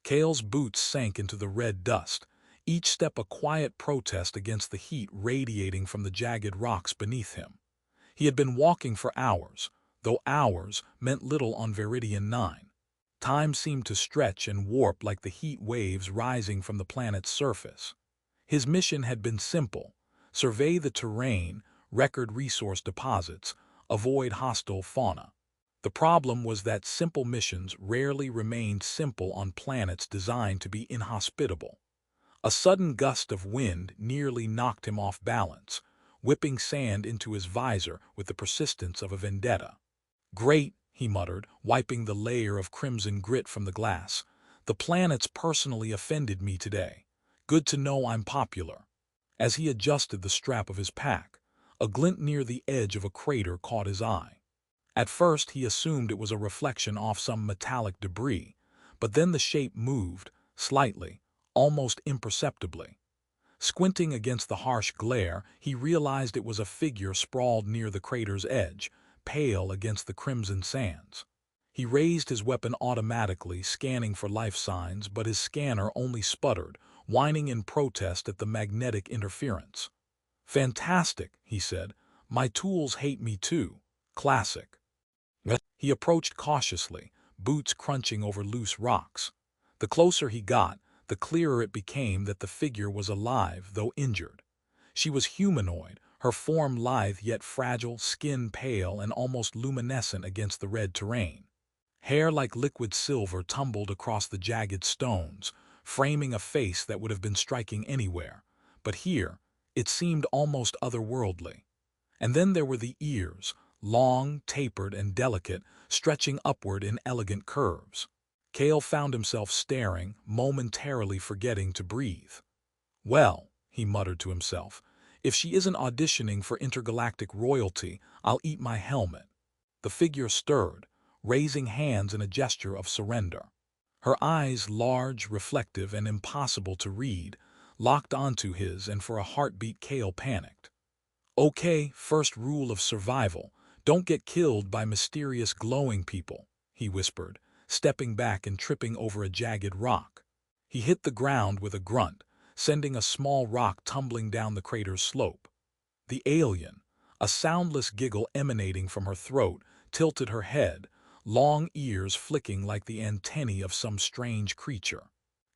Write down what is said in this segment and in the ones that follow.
Kale's boots sank into the red dust, each step a quiet protest against the heat radiating from the jagged rocks beneath him. He had been walking for hours, though hours meant little on Viridian 9. Time seemed to stretch and warp like the heat waves rising from the planet's surface. His mission had been simple: survey the terrain, record resource deposits, avoid hostile fauna. The problem was that simple missions rarely remained simple on planets designed to be inhospitable. A sudden gust of wind nearly knocked him off balance, whipping sand into his visor with the persistence of a vendetta. "Great," he muttered, wiping the layer of crimson grit from the glass. "The planet's personally offended me today. Good to know I'm popular." As he adjusted the strap of his pack, a glint near the edge of a crater caught his eye. At first he assumed it was a reflection off some metallic debris, but then the shape moved, slightly, almost imperceptibly. Squinting against the harsh glare, he realized it was a figure sprawled near the crater's edge, pale against the crimson sands. He raised his weapon automatically, scanning for life signs, but his scanner only sputtered, whining in protest at the magnetic interference. "Fantastic," he said. "My tools hate me too. Classic." He approached cautiously, boots crunching over loose rocks. The closer he got, the clearer it became that the figure was alive, though injured. She was humanoid, her form lithe yet fragile, skin pale and almost luminescent against the red terrain. Hair like liquid silver tumbled across the jagged stones, framing a face that would have been striking anywhere, but here it seemed almost otherworldly. And then there were the ears, long, tapered, and delicate, stretching upward in elegant curves. Kale found himself staring, momentarily forgetting to breathe. "Well," he muttered to himself, "if she isn't auditioning for intergalactic royalty, I'll eat my helmet." The figure stirred, raising hands in a gesture of surrender. Her eyes, large, reflective, and impossible to read, locked onto his, and for a heartbeat Kale panicked. "Okay, first rule of survival, don't get killed by mysterious glowing people," he whispered, stepping back and tripping over a jagged rock. He hit the ground with a grunt, sending a small rock tumbling down the crater's slope. The alien, a soundless giggle emanating from her throat, tilted her head, long ears flicking like the antennae of some strange creature.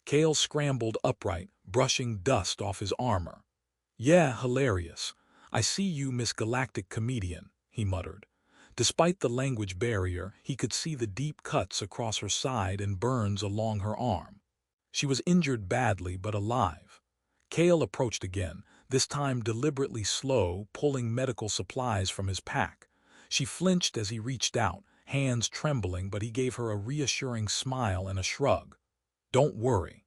Kale scrambled upright, brushing dust off his armor. "Yeah, hilarious. I see you, Miss Galactic Comedian," he muttered. Despite the language barrier, he could see the deep cuts across her side and burns along her arm. She was injured badly but alive. Kale approached again, this time deliberately slow, pulling medical supplies from his pack. She flinched as he reached out, hands trembling, but he gave her a reassuring smile and a shrug. "Don't worry.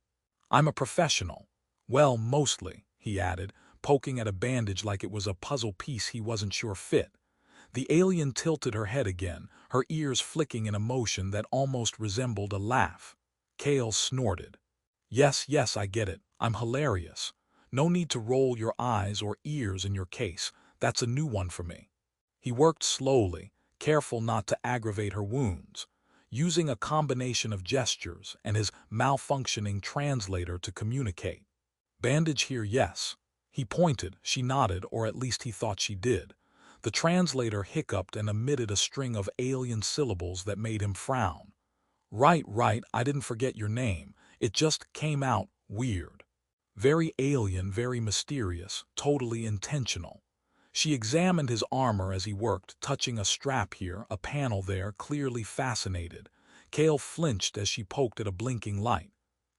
I'm a professional. Well, mostly," he added, poking at a bandage like it was a puzzle piece he wasn't sure fit. The alien tilted her head again, her ears flicking in a motion that almost resembled a laugh. Kale snorted. Yes, I get it. I'm hilarious. No need to roll your eyes or ears in your case. That's a new one for me." He worked slowly, careful not to aggravate her wounds, using a combination of gestures and his malfunctioning translator to communicate. "Bandage here, yes." He pointed, she nodded, or at least he thought she did. The translator hiccuped and emitted a string of alien syllables that made him frown. Right, I didn't forget your name. It just came out weird. Very alien, very mysterious, totally intentional." She examined his armor as he worked, touching a strap here, a panel there, clearly fascinated. Kale flinched as she poked at a blinking light.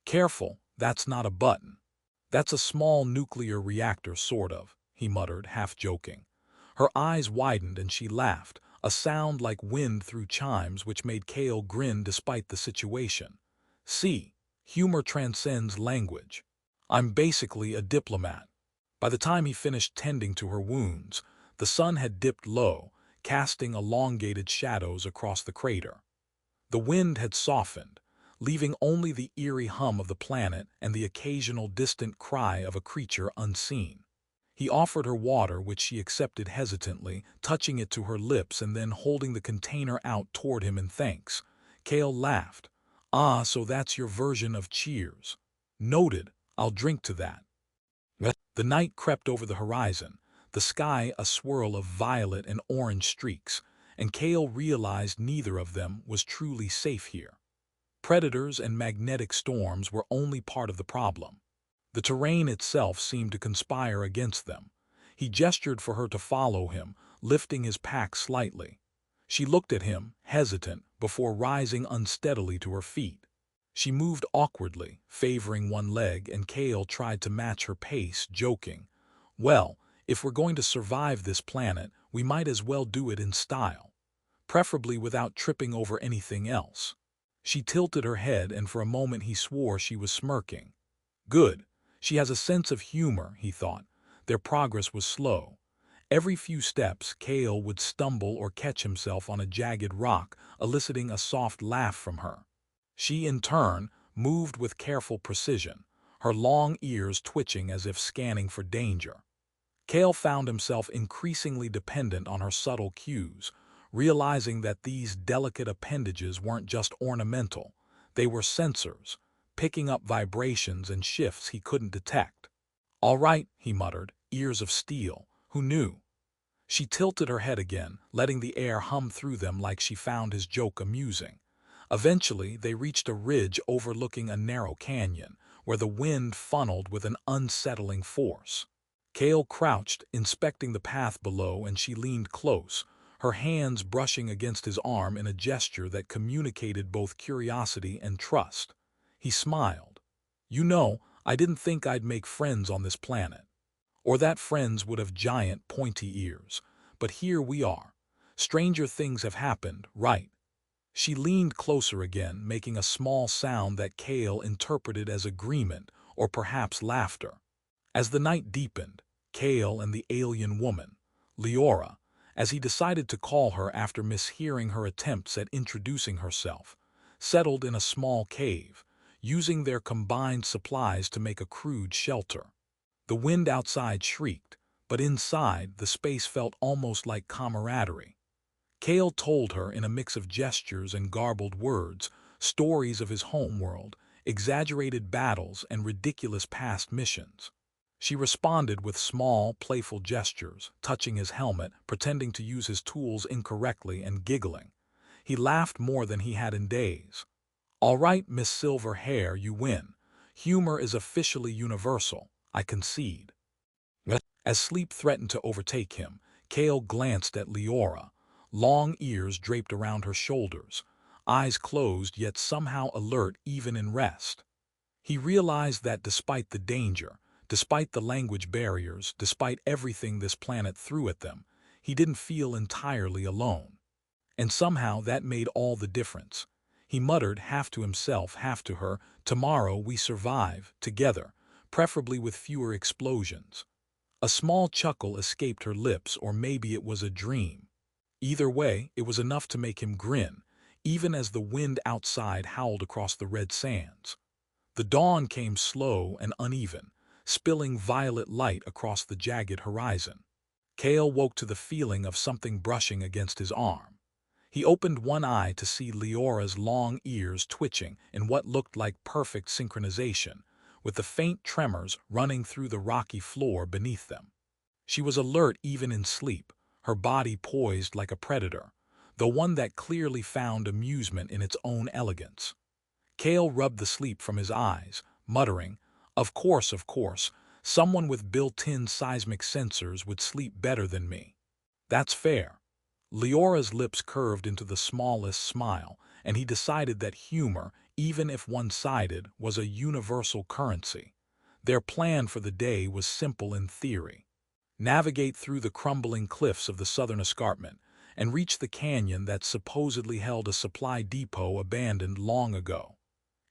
"Careful, that's not a button." "That's a small nuclear reactor, sort of," he muttered, half joking. Her eyes widened and she laughed, a sound like wind through chimes which made Kale grin despite the situation. "See, humor transcends language. I'm basically a diplomat." By the time he finished tending to her wounds, the sun had dipped low, casting elongated shadows across the crater. The wind had softened, leaving only the eerie hum of the planet and the occasional distant cry of a creature unseen. He offered her water, which she accepted hesitantly, touching it to her lips and then holding the container out toward him in thanks. Kale laughed. Ah, so that's your version of cheers. Noted, I'll drink to that. The night crept over the horizon, the sky a swirl of violet and orange streaks, and Kale realized neither of them was truly safe here. Predators and magnetic storms were only part of the problem. The terrain itself seemed to conspire against them. He gestured for her to follow him, lifting his pack slightly. She looked at him, hesitant, before rising unsteadily to her feet. She moved awkwardly, favoring one leg, and Kale tried to match her pace, joking, "Well, if we're going to survive this planet, we might as well do it in style, preferably without tripping over anything else." She tilted her head, and for a moment he swore she was smirking. Good. She has a sense of humor, he thought. Their progress was slow. Every few steps, Kale would stumble or catch himself on a jagged rock, eliciting a soft laugh from her. She, in turn, moved with careful precision, her long ears twitching as if scanning for danger. Kale found himself increasingly dependent on her subtle cues, realizing that these delicate appendages weren't just ornamental, they were sensors, picking up vibrations and shifts he couldn't detect. "All right," he muttered, ears of steel, who knew? She tilted her head again, letting the air hum through them like she found his joke amusing. Eventually, they reached a ridge overlooking a narrow canyon, where the wind funneled with an unsettling force. Kale crouched, inspecting the path below, and she leaned close, her hands brushing against his arm in a gesture that communicated both curiosity and trust. He smiled. "You know, I didn't think I'd make friends on this planet. Or that friends would have giant, pointy ears. But here we are. Stranger things have happened, right?" She leaned closer again, making a small sound that Kale interpreted as agreement or perhaps laughter. As the night deepened, Kale and the alien woman, Leora, as he decided to call her after mishearing her attempts at introducing herself, settled in a small cave, using their combined supplies to make a crude shelter. The wind outside shrieked, but inside the space felt almost like camaraderie. Kale told her in a mix of gestures and garbled words stories of his homeworld, exaggerated battles, and ridiculous past missions. She responded with small, playful gestures, touching his helmet, pretending to use his tools incorrectly, and giggling. He laughed more than he had in days. "All right, Miss Silver Hair, you win. Humor is officially universal, I concede." As sleep threatened to overtake him, Kale glanced at Leora, long ears draped around her shoulders, eyes closed yet somehow alert even in rest. He realized that despite the danger, despite the language barriers, despite everything this planet threw at them, he didn't feel entirely alone. And somehow that made all the difference. He muttered, half to himself, half to her, "Tomorrow we survive, together, preferably with fewer explosions." A small chuckle escaped her lips, or maybe it was a dream. Either way, it was enough to make him grin, even as the wind outside howled across the red sands. The dawn came slow and uneven, spilling violet light across the jagged horizon. Kale woke to the feeling of something brushing against his arm. He opened one eye to see Leora's long ears twitching in what looked like perfect synchronization, with the faint tremors running through the rocky floor beneath them. She was alert even in sleep, her body poised like a predator, though one that clearly found amusement in its own elegance. Kale rubbed the sleep from his eyes, muttering, of course, someone with built-in seismic sensors would sleep better than me." "That's fair." Leora's lips curved into the smallest smile, and he decided that humor, even if one-sided, was a universal currency. Their plan for the day was simple in theory: navigate through the crumbling cliffs of the southern escarpment and reach the canyon that supposedly held a supply depot abandoned long ago.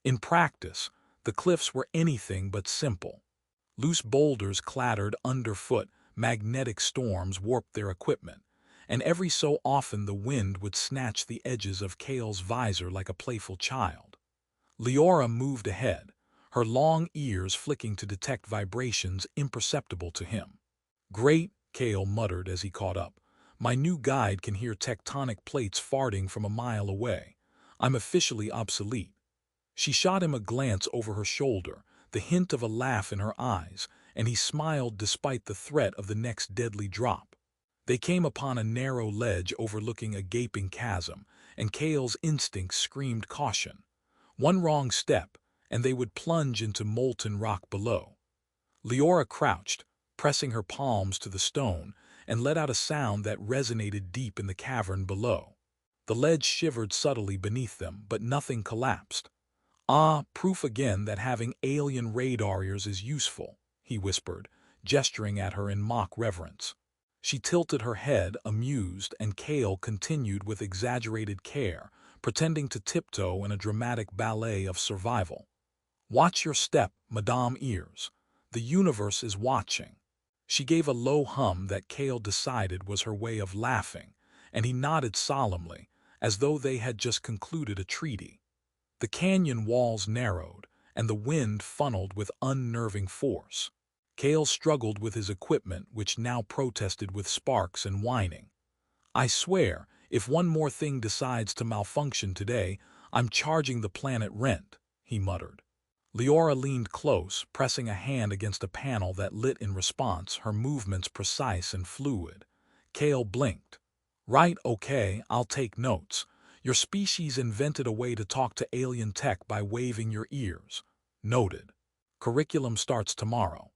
In practice, the cliffs were anything but simple. Loose boulders clattered underfoot, magnetic storms warped their equipment, and every so often the wind would snatch the edges of Kale's visor like a playful child. Leora moved ahead, her long ears flicking to detect vibrations imperceptible to him. "Great," Kale muttered as he caught up. "My new guide can hear tectonic plates farting from a mile away. I'm officially obsolete." She shot him a glance over her shoulder, the hint of a laugh in her eyes, and he smiled despite the threat of the next deadly drop. They came upon a narrow ledge overlooking a gaping chasm, and Kale's instincts screamed caution. One wrong step, and they would plunge into molten rock below. Leora crouched, pressing her palms to the stone, and let out a sound that resonated deep in the cavern below. The ledge shivered subtly beneath them, but nothing collapsed. "Ah, proof again that having alien radar ears is useful," he whispered, gesturing at her in mock reverence. She tilted her head, amused, and Kale continued with exaggerated care, pretending to tiptoe in a dramatic ballet of survival. "Watch your step, Madame Ears. The universe is watching." She gave a low hum that Kale decided was her way of laughing, and he nodded solemnly, as though they had just concluded a treaty. The canyon walls narrowed, and the wind funneled with unnerving force. Kale struggled with his equipment, which now protested with sparks and whining. "I swear, if one more thing decides to malfunction today, I'm charging the planet rent," he muttered. Leora leaned close, pressing a hand against a panel that lit in response, her movements precise and fluid. Kale blinked. "Right, okay, I'll take notes. Your species invented a way to talk to alien tech by waving your ears. Noted. Curriculum starts tomorrow."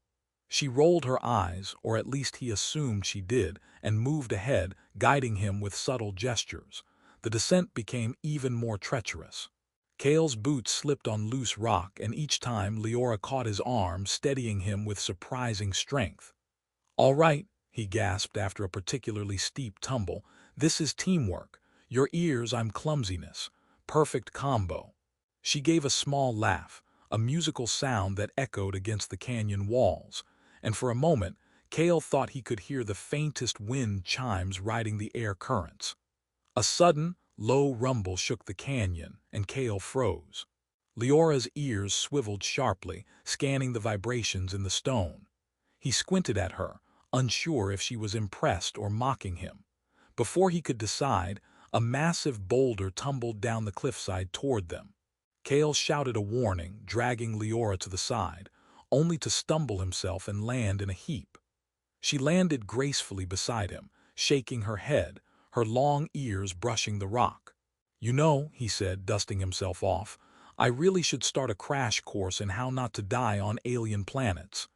She rolled her eyes, or at least he assumed she did, and moved ahead, guiding him with subtle gestures. The descent became even more treacherous. Kale's boots slipped on loose rock, and each time Leora caught his arm, steadying him with surprising strength. "All right," he gasped after a particularly steep tumble. "This is teamwork. Your ears, I'm clumsiness. Perfect combo." She gave a small laugh, a musical sound that echoed against the canyon walls, and for a moment Kale thought he could hear the faintest wind chimes riding the air currents. A sudden, low rumble shook the canyon, and Kale froze. Leora's ears swiveled sharply, scanning the vibrations in the stone. He squinted at her, unsure if she was impressed or mocking him. Before he could decide, a massive boulder tumbled down the cliffside toward them. Kale shouted a warning, dragging Leora to the side, only to stumble himself and land in a heap. She landed gracefully beside him, shaking her head, her long ears brushing the rock. "You know," he said, dusting himself off, "I really should start a crash course in how not to die on alien planets.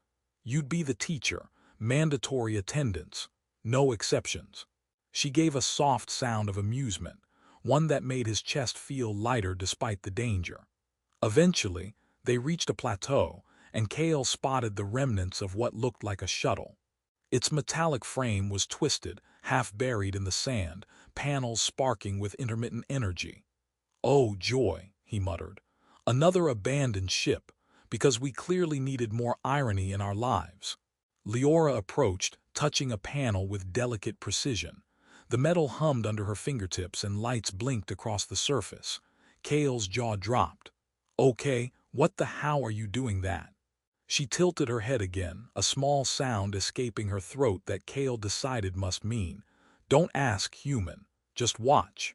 You'd be the teacher, mandatory attendance, no exceptions." She gave a soft sound of amusement, one that made his chest feel lighter despite the danger. Eventually, they reached a plateau, and Kale spotted the remnants of what looked like a shuttle. Its metallic frame was twisted, half buried in the sand, panels sparking with intermittent energy. "Oh, joy," he muttered. "Another abandoned ship, because we clearly needed more irony in our lives." Leora approached, touching a panel with delicate precision. The metal hummed under her fingertips and lights blinked across the surface. Kale's jaw dropped. "Okay, what the how are you doing that?" She tilted her head again, a small sound escaping her throat that Kale decided must mean, "Don't ask, human, just watch."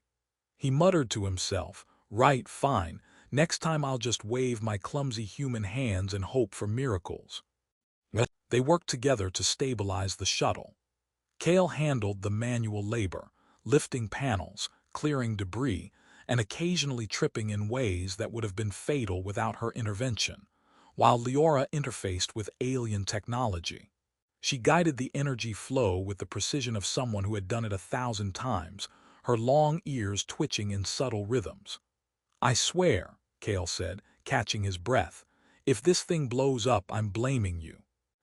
He muttered to himself, "Right, fine, next time I'll just wave my clumsy human hands and hope for miracles." They worked together to stabilize the shuttle. Kale handled the manual labor, lifting panels, clearing debris, and occasionally tripping in ways that would have been fatal without her intervention, while Leora interfaced with alien technology. She guided the energy flow with the precision of someone who had done it 1,000 times, her long ears twitching in subtle rhythms. "I swear," Kale said, catching his breath, "if this thing blows up, I'm blaming you."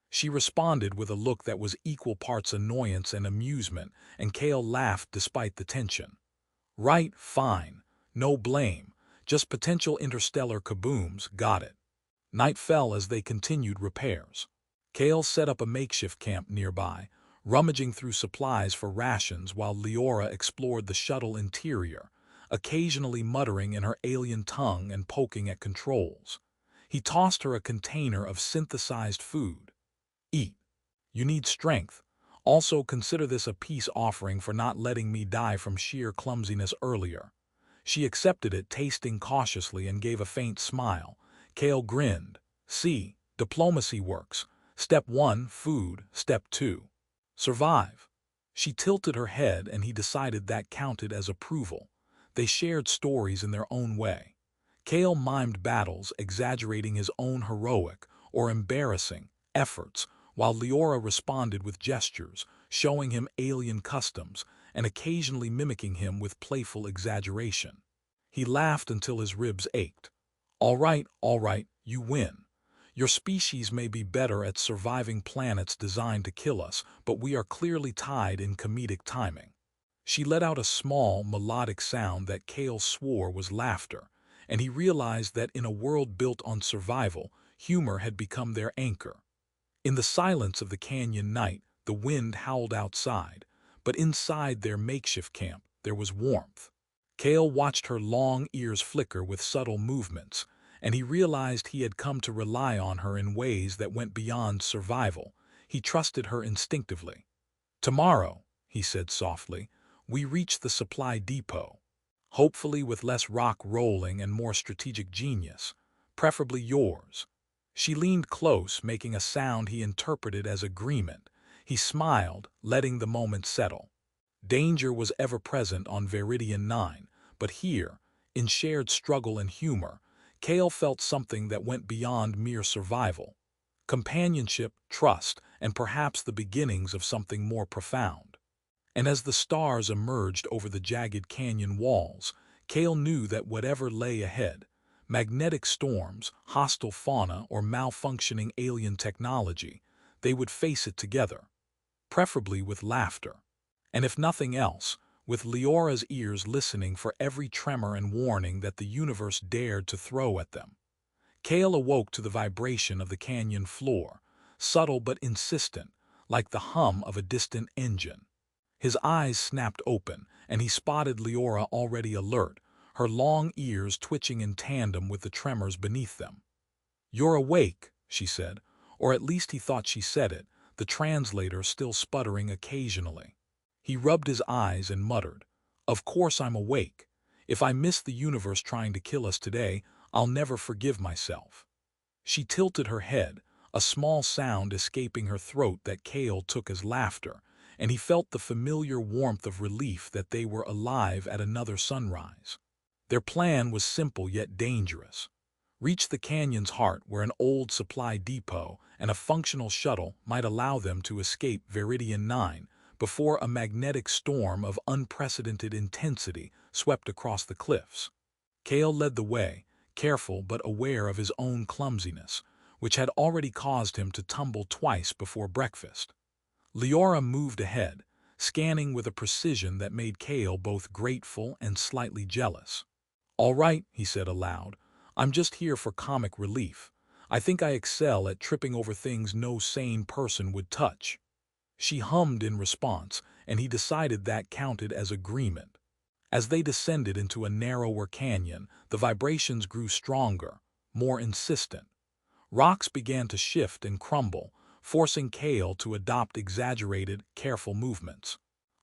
She responded with a look that was equal parts annoyance and amusement, and Kale laughed despite the tension. "Right, fine. No blame. Just potential interstellar kabooms, got it." Night fell as they continued repairs. Kale set up a makeshift camp nearby, rummaging through supplies for rations while Leora explored the shuttle interior, occasionally muttering in her alien tongue and poking at controls. He tossed her a container of synthesized food. "Eat. You need strength. Also consider this a peace offering for not letting me die from sheer clumsiness earlier." She accepted it, tasting cautiously, and gave a faint smile. Kale grinned. See, diplomacy works. Step 1, food. Step 2, survive. She tilted her head, and he decided that counted as approval. They shared stories in their own way. Kale mimed battles, exaggerating his own heroic or embarrassing efforts, while Leora responded with gestures, showing him alien customs and occasionally mimicking him with playful exaggeration. He laughed until his ribs ached. All right, you win. Your species may be better at surviving planets designed to kill us, but we are clearly tied in comedic timing. She let out a small, melodic sound that Kale swore was laughter, and he realized that in a world built on survival, humor had become their anchor. In the silence of the canyon night, the wind howled outside, but inside their makeshift camp there was warmth. Kale watched her long ears flicker with subtle movements, and he realized he had come to rely on her in ways that went beyond survival. He trusted her instinctively. Tomorrow, he said softly, we reach the supply depot, hopefully with less rock rolling and more strategic genius, preferably yours. She leaned close, making a sound he interpreted as agreement. He smiled, letting the moment settle. Danger was ever present on Veridian 9, but here, in shared struggle and humor, Kale felt something that went beyond mere survival. Companionship, trust, and perhaps the beginnings of something more profound. And as the stars emerged over the jagged canyon walls, Kale knew that whatever lay ahead, magnetic storms, hostile fauna, or malfunctioning alien technology, they would face it together, preferably with laughter. And if nothing else, with Leora's ears listening for every tremor and warning that the universe dared to throw at them. Kale awoke to the vibration of the canyon floor, subtle but insistent, like the hum of a distant engine. His eyes snapped open, and he spotted Leora already alert, her long ears twitching in tandem with the tremors beneath them. "You're awake," she said, or at least he thought she said it, the translator still sputtering occasionally. He rubbed his eyes and muttered, "Of course I'm awake. If I miss the universe trying to kill us today, I'll never forgive myself." She tilted her head, a small sound escaping her throat that Kale took as laughter, and he felt the familiar warmth of relief that they were alive at another sunrise. Their plan was simple yet dangerous. Reach the canyon's heart where an old supply depot and a functional shuttle might allow them to escape Veridian 9 before a magnetic storm of unprecedented intensity swept across the cliffs. Kale led the way, careful but aware of his own clumsiness, which had already caused him to tumble twice before breakfast. Leora moved ahead, scanning with a precision that made Kale both grateful and slightly jealous. "All right," he said aloud, "I'm just here for comic relief. I think I excel at tripping over things no sane person would touch." She hummed in response, and he decided that counted as agreement. As they descended into a narrower canyon, the vibrations grew stronger, more insistent. Rocks began to shift and crumble, forcing Kale to adopt exaggerated, careful movements.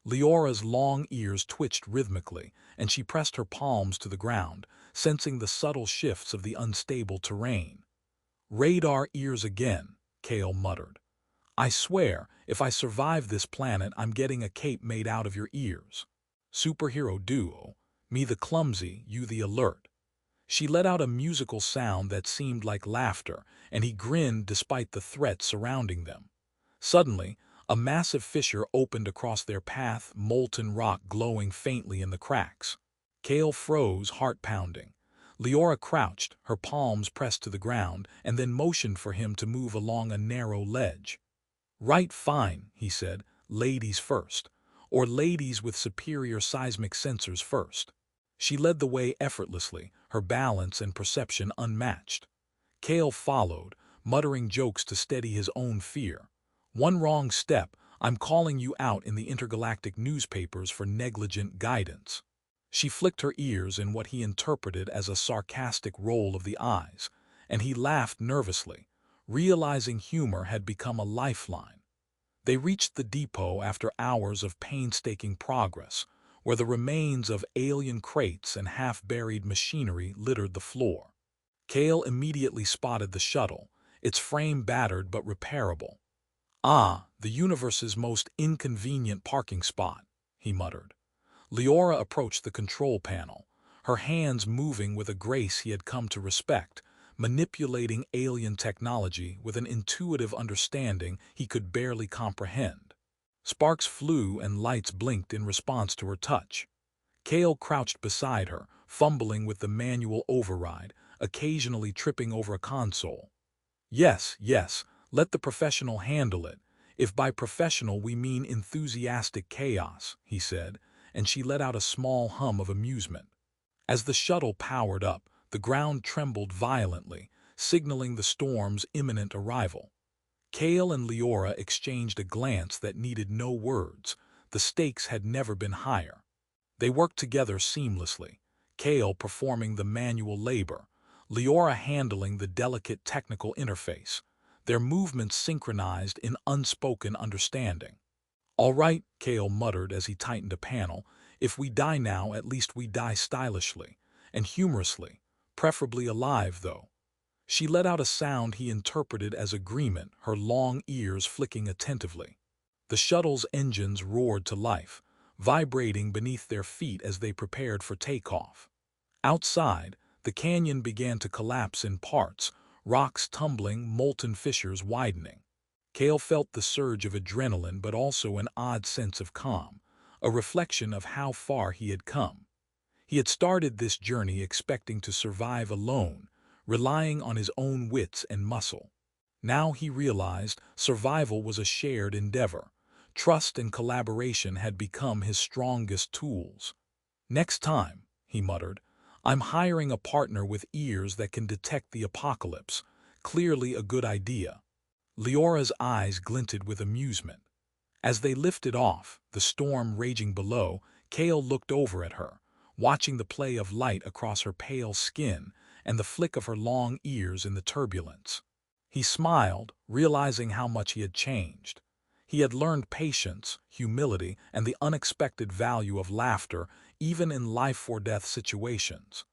Leora's long ears twitched rhythmically, and she pressed her palms to the ground, sensing the subtle shifts of the unstable terrain. "Radar ears again," Kale muttered. "I swear, if I survive this planet, I'm getting a cape made out of your ears. Superhero duo, me the clumsy, you the alert." She let out a musical sound that seemed like laughter, and he grinned despite the threat surrounding them. Suddenly, a massive fissure opened across their path, molten rock glowing faintly in the cracks. Kale froze, heart pounding. Leora crouched, her palms pressed to the ground, and then motioned for him to move along a narrow ledge. "Right, fine," he said, "ladies first. Or ladies with superior seismic sensors first." She led the way effortlessly, her balance and perception unmatched. Kale followed, muttering jokes to steady his own fear. "One wrong step, I'm calling you out in the intergalactic newspapers for negligent guidance." She flicked her ears in what he interpreted as a sarcastic roll of the eyes, and he laughed nervously, realizing humor had become a lifeline. They reached the depot after hours of painstaking progress, where the remains of alien crates and half-buried machinery littered the floor. Kale immediately spotted the shuttle, its frame battered but repairable. "Ah, the universe's most inconvenient parking spot," he muttered. Leora approached the control panel, her hands moving with a grace he had come to respect, manipulating alien technology with an intuitive understanding he could barely comprehend. Sparks flew and lights blinked in response to her touch. Kale crouched beside her, fumbling with the manual override, occasionally tripping over a console. "Yes, yes, let the professional handle it, if by professional we mean enthusiastic chaos," he said, and she let out a small hum of amusement. As the shuttle powered up, the ground trembled violently, signaling the storm's imminent arrival. Kale and Leora exchanged a glance that needed no words. The stakes had never been higher. They worked together seamlessly, Kale performing the manual labor, Leora handling the delicate technical interface, their movements synchronized in unspoken understanding. "All right," Kale muttered as he tightened a panel, "if we die now, at least we die stylishly and humorously, preferably alive, though." She let out a sound he interpreted as agreement, her long ears flicking attentively. The shuttle's engines roared to life, vibrating beneath their feet as they prepared for takeoff. Outside, the canyon began to collapse in parts, rocks tumbling, molten fissures widening. Kale felt the surge of adrenaline but also an odd sense of calm, a reflection of how far he had come. He had started this journey expecting to survive alone, relying on his own wits and muscle. Now he realized survival was a shared endeavor. Trust and collaboration had become his strongest tools. "Next time," he muttered, "I'm hiring a partner with ears that can detect the apocalypse. Clearly a good idea." Leora's eyes glinted with amusement. As they lifted off, the storm raging below, Kale looked over at her, watching the play of light across her pale skin and the flick of her long ears in the turbulence. He smiled, realizing how much he had changed. He had learned patience, humility, and the unexpected value of laughter, even in life-or-death situations.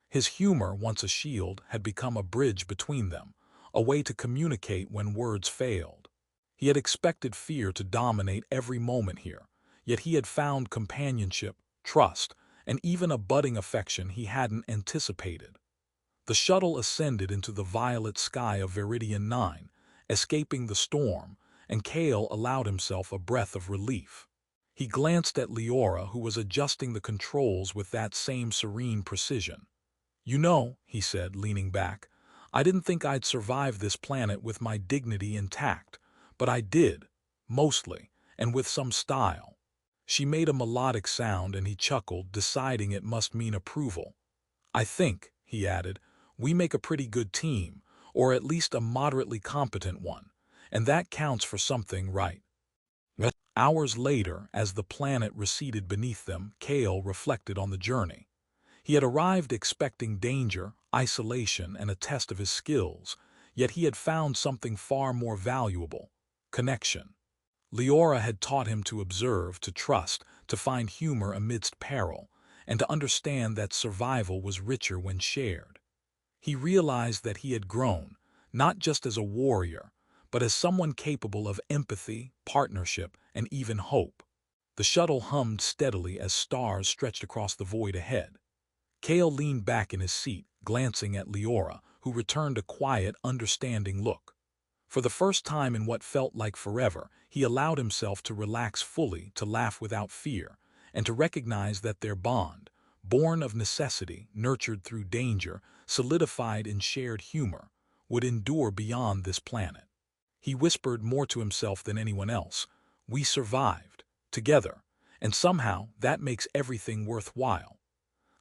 His humor, once a shield, had become a bridge between them, a way to communicate when words failed. He had expected fear to dominate every moment here, yet he had found companionship, trust, and even a budding affection he hadn't anticipated. The shuttle ascended into the violet sky of Veridian 9, escaping the storm, and Kale allowed himself a breath of relief. He glanced at Leora, who was adjusting the controls with that same serene precision. "You know," he said, leaning back, "I didn't think I'd survive this planet with my dignity intact, but I did, mostly, and with some style." She made a melodic sound and he chuckled, deciding it must mean approval. "I think," he added, "we make a pretty good team, or at least a moderately competent one, and that counts for something, right?" Hours later, as the planet receded beneath them, Kale reflected on the journey. He had arrived expecting danger, isolation, and a test of his skills, yet he had found something far more valuable: connection. Leora had taught him to observe, to trust, to find humor amidst peril, and to understand that survival was richer when shared. He realized that he had grown, not just as a warrior, but as someone capable of empathy, partnership, and even hope. The shuttle hummed steadily as stars stretched across the void ahead. Kale leaned back in his seat, glancing at Leora, who returned a quiet, understanding look. For the first time in what felt like forever, he allowed himself to relax fully, to laugh without fear, and to recognize that their bond, born of necessity, nurtured through danger, solidified in shared humor, would endure beyond this planet. He whispered more to himself than anyone else, "We survived, together, and somehow that makes everything worthwhile."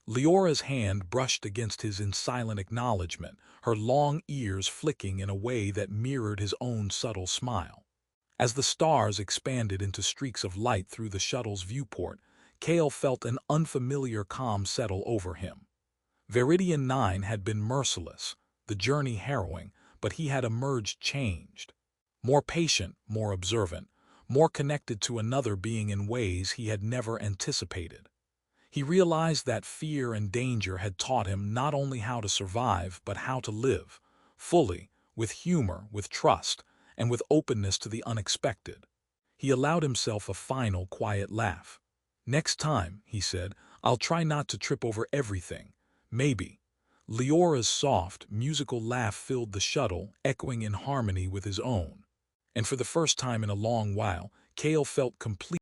Leora's hand brushed against his in silent acknowledgement, her long ears flicking in a way that mirrored his own subtle smile. As the stars expanded into streaks of light through the shuttle's viewport, Kale felt an unfamiliar calm settle over him. Veridian 9 had been merciless, the journey harrowing, but he had emerged changed. More patient, more observant, more connected to another being in ways he had never anticipated. He realized that fear and danger had taught him not only how to survive, but how to live, fully, with humor, with trust, and with openness to the unexpected. He allowed himself a final, quiet laugh. "Next time," he said, "I'll try not to trip over everything. Maybe." Leora's soft, musical laugh filled the shuttle, echoing in harmony with his own. And for the first time in a long while, Cale felt complete.